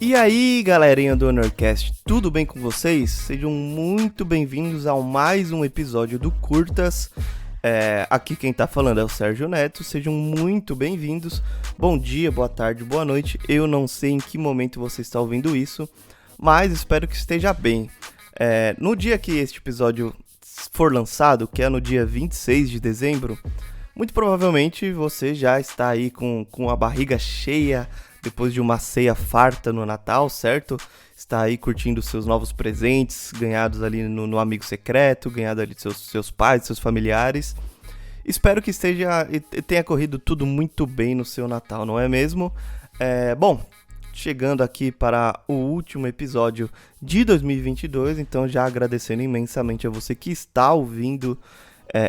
E aí, galerinha do Honorcast, tudo bem com vocês? Sejam muito bem-vindos a mais um episódio do Curtas. Aqui quem tá falando é o Sérgio Neto, sejam muito bem-vindos. Bom dia, boa tarde, boa noite. Eu não sei em que momento você está ouvindo isso, mas espero que esteja bem. No dia que este episódio for lançado, que é no dia 26 de dezembro, muito provavelmente você já está aí com a barriga cheia, depois de uma ceia farta no Natal, certo? Está aí curtindo seus novos presentes, ganhados ali no Amigo Secreto, ganhado ali dos seus pais, seus familiares. Espero que tenha corrido tudo muito bem no seu Natal, não é mesmo? Bom, chegando aqui para o último episódio de 2022, então já agradecendo imensamente a você que está ouvindo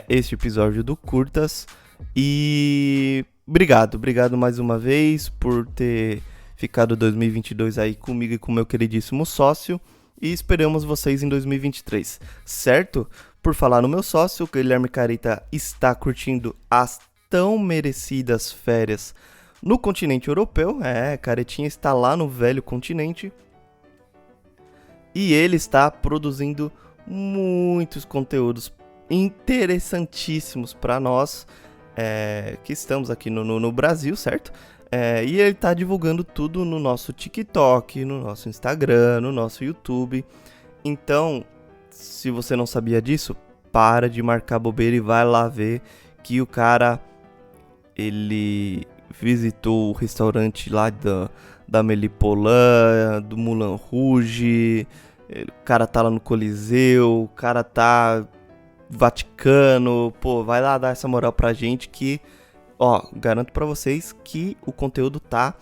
este episódio do Curtas. E obrigado mais uma vez por ter ficado 2022 aí comigo e com meu queridíssimo sócio, e esperamos vocês em 2023, certo? Por falar no meu sócio, o Guilherme Carita está curtindo as tão merecidas férias no continente europeu. Caretinha está lá no velho continente e ele está produzindo muitos conteúdos interessantíssimos para nós que estamos aqui no Brasil, certo? E ele tá divulgando tudo no nosso TikTok, no nosso Instagram, no nosso YouTube. Então, se você não sabia disso, para de marcar bobeira e vai lá ver que o cara, ele visitou o restaurante lá da Melipolan, do Moulin Rouge, o cara tá lá no Coliseu, o cara tá Vaticano, vai lá dar essa moral pra gente que, garanto pra vocês que o conteúdo tá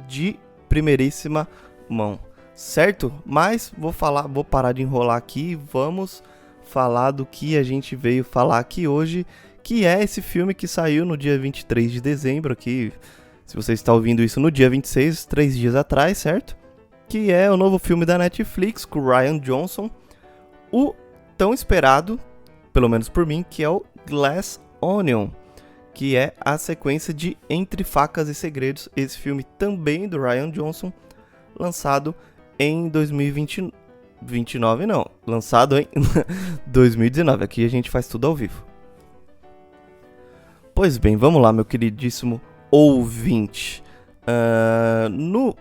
de primeiríssima mão, certo? Mas vou parar de enrolar aqui e vamos falar do que a gente veio falar aqui hoje, que é esse filme que saiu no dia 23 de dezembro aqui, se você está ouvindo isso no dia 26, 3 dias atrás, certo? Que é o novo filme da Netflix com o Rian Johnson, o tão esperado, pelo menos por mim, que é o Glass Onion, que é a sequência de Entre Facas e Segredos, esse filme também do Rian Johnson, lançado em 2029, não, lançado em 2019, aqui a gente faz tudo ao vivo. Pois bem, vamos lá, meu queridíssimo ouvinte. No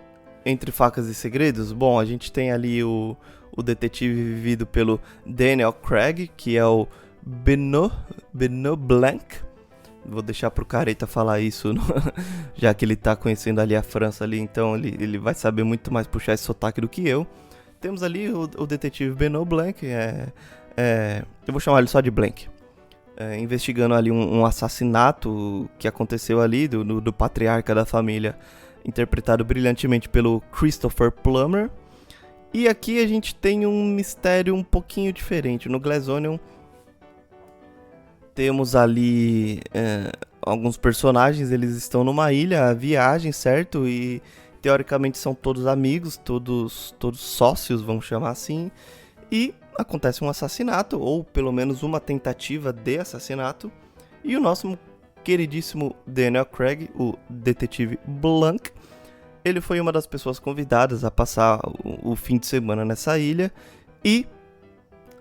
Entre Facas e Segredos, bom, a gente tem ali o detetive vivido pelo Daniel Craig, que é o Benoit Blanc. Vou deixar pro Careta falar isso, já que ele tá conhecendo ali a França ali, então ele vai saber muito mais puxar esse sotaque do que eu. Temos ali o detetive Benoit Blanc, eu vou chamar ele só de Blanc, investigando ali um assassinato que aconteceu ali do patriarca da família, interpretado brilhantemente pelo Christopher Plummer. E aqui a gente tem um mistério um pouquinho diferente. No Glass Onion temos ali alguns personagens, eles estão numa ilha, a viagem, certo? E teoricamente são todos amigos, todos sócios, vamos chamar assim. E acontece um assassinato, ou pelo menos uma tentativa de assassinato. E o nosso queridíssimo Daniel Craig, o detetive Blanc, ele foi uma das pessoas convidadas a passar o fim de semana nessa ilha e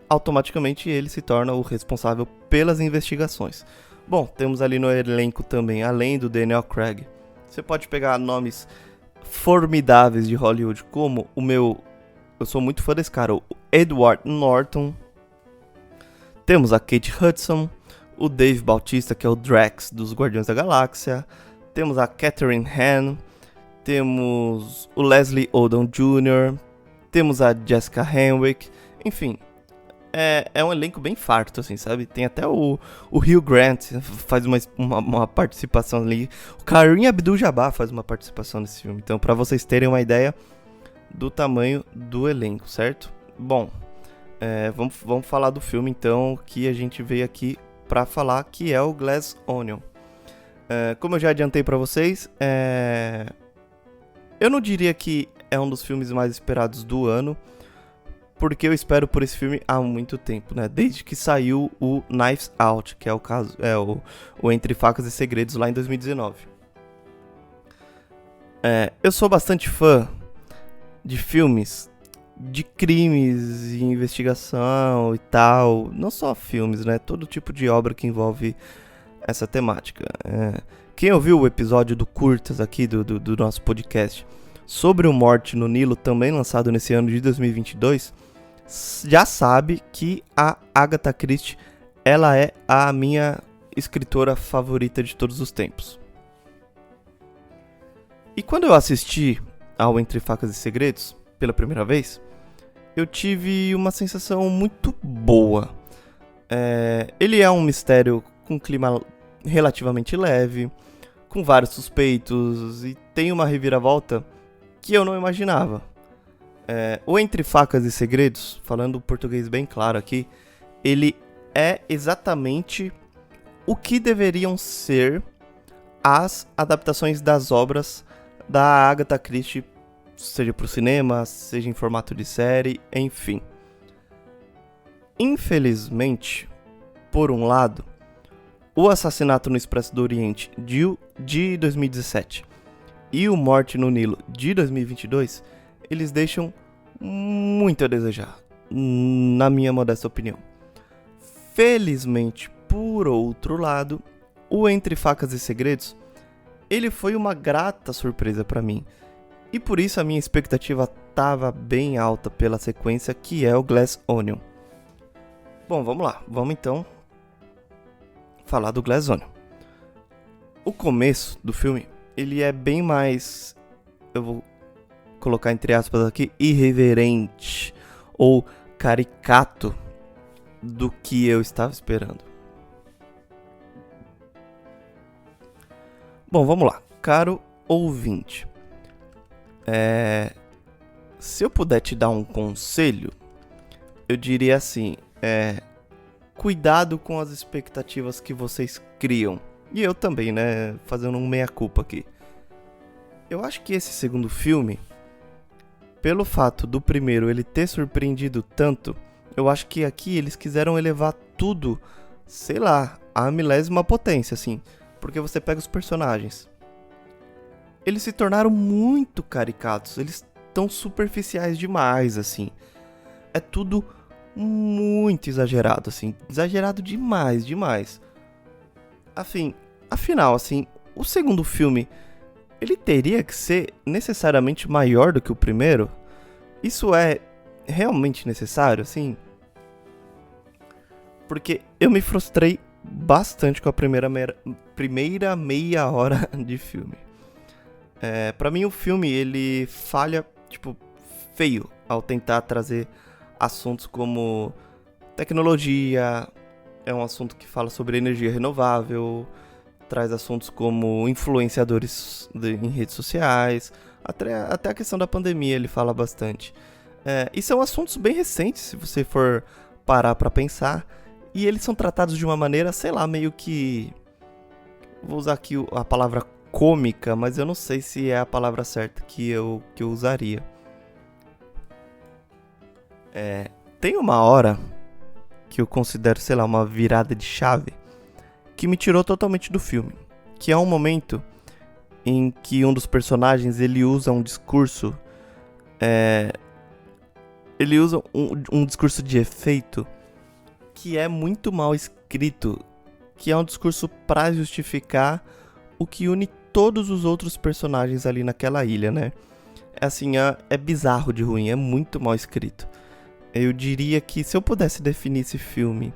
automaticamente ele se torna o responsável pelas investigações. Bom, temos ali no elenco também, além do Daniel Craig, você pode pegar nomes formidáveis de Hollywood, como eu sou muito fã desse cara, o Edward Norton. Temos a Kate Hudson, o Dave Bautista, que é o Drax dos Guardiões da Galáxia. Temos a Catherine Hahn, temos o Leslie Odom Jr., temos a Jessica Henwick, enfim, é um elenco bem farto, assim, sabe? Tem até o Hugh Grant, faz uma participação ali, o Kareem Abdul-Jabbar faz uma participação nesse filme, então pra vocês terem uma ideia do tamanho do elenco, certo? Bom, vamos falar do filme então, que a gente veio aqui pra falar, que é o Glass Onion. Como eu já adiantei pra vocês, eu não diria que é um dos filmes mais esperados do ano, porque eu espero por esse filme há muito tempo, né? Desde que saiu o Knives Out, que é o caso, o Entre Facas e Segredos lá em 2019. Eu sou bastante fã de filmes de crimes e investigação e tal. Não só filmes, né? Todo tipo de obra que envolve essa temática. Quem ouviu o episódio do Curtas aqui do nosso podcast sobre o Morte no Nilo, também lançado nesse ano de 2022, já sabe que a Agatha Christie, ela é a minha escritora favorita de todos os tempos. E quando eu assisti ao Entre Facas e Segredos, pela primeira vez, eu tive uma sensação muito boa. Ele é um mistério com clima relativamente leve, com vários suspeitos, e tem uma reviravolta que eu não imaginava. O Entre Facas e Segredos, falando português bem claro aqui, ele é exatamente o que deveriam ser as adaptações das obras da Agatha Christie, seja para o cinema, seja em formato de série, enfim. Infelizmente, por um lado, o Assassinato no Expresso do Oriente de 2017 e o Morte no Nilo de 2022, eles deixam muito a desejar, na minha modesta opinião. Felizmente, por outro lado, o Entre Facas e Segredos, ele foi uma grata surpresa para mim. E por isso a minha expectativa estava bem alta pela sequência, que é o Glass Onion. Bom, vamos lá. Vamos então falar do Glass Onion. O começo do filme, ele é bem mais, eu vou colocar entre aspas aqui, irreverente ou caricato do que eu estava esperando. Bom, vamos lá. Caro ouvinte, se eu puder te dar um conselho, eu diria assim, cuidado com as expectativas que vocês criam. E eu também, né, fazendo um meia-culpa aqui. Eu acho que esse segundo filme, pelo fato do primeiro ele ter surpreendido tanto, eu acho que aqui eles quiseram elevar tudo, sei lá, à milésima potência, assim. Porque você pega os personagens, eles se tornaram muito caricatos, eles estão superficiais demais, assim. É tudo muito exagerado, assim, exagerado demais. Afinal, assim, o segundo filme, ele teria que ser necessariamente maior do que o primeiro? Isso é realmente necessário, assim? Porque eu me frustrei bastante com a primeira meia hora de filme. Pra mim o filme, ele falha, feio ao tentar trazer assuntos como tecnologia, é um assunto que fala sobre energia renovável, traz assuntos como influenciadores em redes sociais, até a questão da pandemia ele fala bastante. E são assuntos bem recentes, se você for parar pra pensar, e eles são tratados de uma maneira, sei lá, meio que... Vou usar aqui a palavra cômica, mas eu não sei se é a palavra certa que eu usaria. Tem uma hora que eu considero, sei lá, uma virada de chave que me tirou totalmente do filme, que é um momento em que um dos personagens ele usa um discurso, ele usa um discurso de efeito que é muito mal escrito, que é um discurso para justificar o que une todos os outros personagens ali naquela ilha, né? É bizarro de ruim, é muito mal escrito. Eu diria que se eu pudesse definir esse filme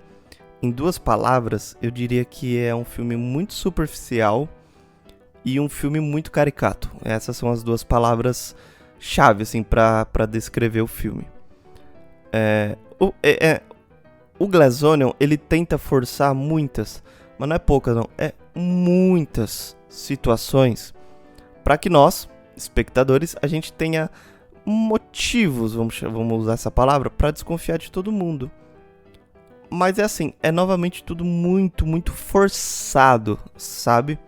em 2 palavras, eu diria que é um filme muito superficial e um filme muito caricato. Essas são as 2 palavras-chave, assim, pra descrever o filme. O Glass Onion, ele tenta forçar muitas, mas não é poucas não, é muitas situações para que nós, espectadores, a gente tenha motivos, vamos usar essa palavra, para desconfiar de todo mundo. Mas é novamente tudo muito forçado, sabe?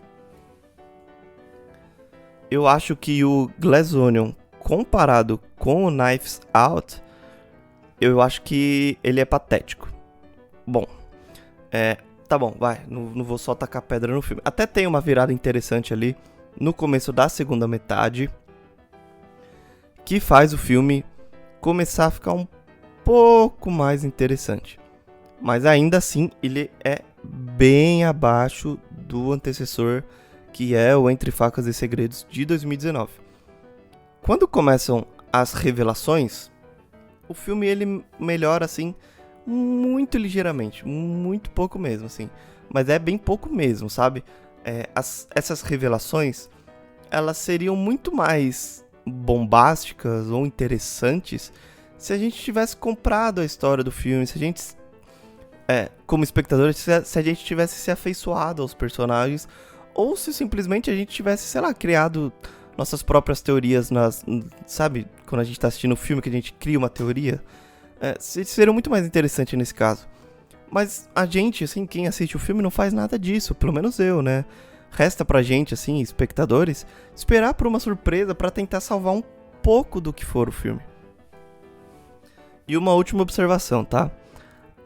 Eu acho que o Glass Onion, comparado com o Knives Out, eu acho que ele é patético. Bom, tá bom, vai, não vou só tacar pedra no filme. Até tem uma virada interessante ali no começo da segunda metade, que faz o filme começar a ficar um pouco mais interessante. Mas ainda assim, ele é bem abaixo do antecessor, que é o Entre Facas e Segredos de 2019. Quando começam as revelações, o filme ele melhora assim muito ligeiramente, muito pouco mesmo, assim. Mas é bem pouco mesmo, sabe? Essas revelações, elas seriam muito mais bombásticas ou interessantes se a gente tivesse comprado a história do filme, se a gente, como espectador, se a gente tivesse se afeiçoado aos personagens, ou se simplesmente a gente tivesse, sei lá, criado nossas próprias teorias, sabe? Quando a gente tá assistindo o filme que a gente cria uma teoria, seria muito mais interessante nesse caso. Mas a gente, assim, quem assiste o filme não faz nada disso, pelo menos eu, né? Resta pra gente, assim, espectadores, esperar por uma surpresa pra tentar salvar um pouco do que for o filme. E uma última observação, tá?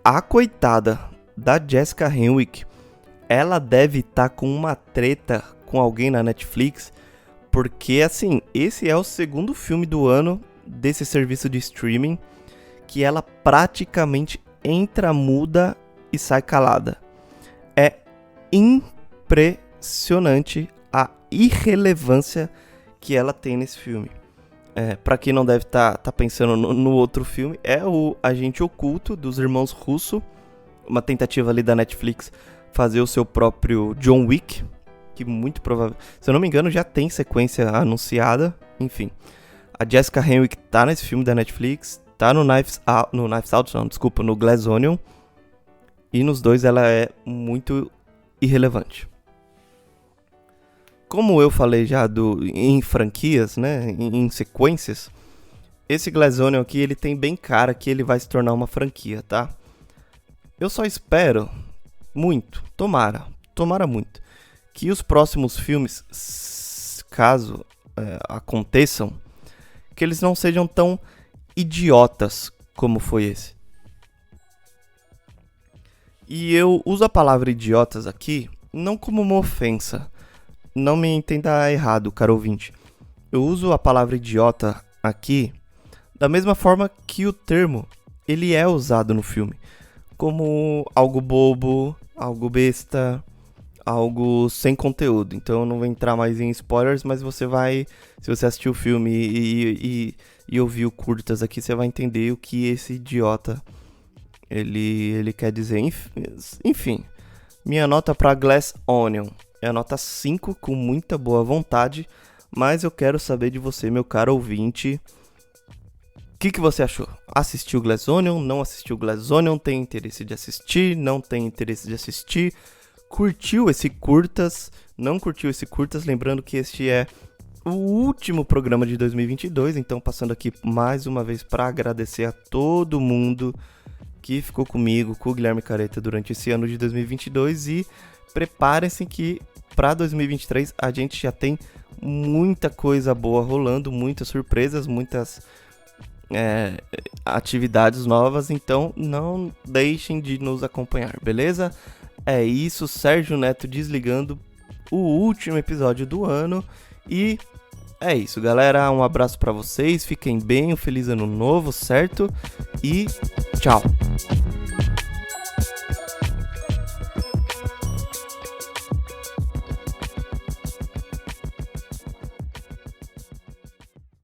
A coitada da Jessica Henwick, ela deve estar com uma treta com alguém na Netflix, porque, assim, esse é o segundo filme do ano desse serviço de streaming que ela praticamente entra muda e sai calada. É impressionante a irrelevância que ela tem nesse filme. Pra quem não deve estar pensando no outro filme, é o Agente Oculto dos irmãos Russo, uma tentativa ali da Netflix fazer o seu próprio John Wick, que muito provável, se eu não me engano, já tem sequência anunciada. Enfim, a Jessica Henwick tá nesse filme da Netflix, tá no Knives Out, no Glass Onion, e nos dois ela é muito irrelevante. Como eu falei já em franquias, né, em sequências, esse Glass Onion aqui, ele tem bem cara que ele vai se tornar uma franquia, tá? Eu só espero muito, tomara muito, que os próximos filmes, caso aconteçam, que eles não sejam tão idiotas como foi esse. E eu uso a palavra idiotas aqui não como uma ofensa. Não me entenda errado, caro ouvinte. Eu uso a palavra idiota aqui da mesma forma que o termo ele é usado no filme. Como algo bobo, algo besta, algo sem conteúdo. Então eu não vou entrar mais em spoilers, mas você vai, se você assistir o filme e ouvir o curtas aqui, você vai entender o que esse idiota ele quer dizer. Enfim, minha nota para Glass Onion é a nota 5, com muita boa vontade, mas eu quero saber de você, meu caro ouvinte, o que você achou? Assistiu Glass Onion? Não assistiu Glass Onion? Tem interesse de assistir? Não tem interesse de assistir? Curtiu esse curtas? Não curtiu esse curtas? Lembrando que este é o último programa de 2022, então passando aqui mais uma vez para agradecer a todo mundo que ficou comigo, com o Guilherme Careta durante esse ano de 2022, e preparem-se que para 2023 a gente já tem muita coisa boa rolando, muitas surpresas, muitas atividades novas, então não deixem de nos acompanhar, beleza? É isso, Sérgio Neto desligando o último episódio do ano, e é isso, galera, um abraço pra vocês, fiquem bem, um feliz ano novo, certo? E tchau!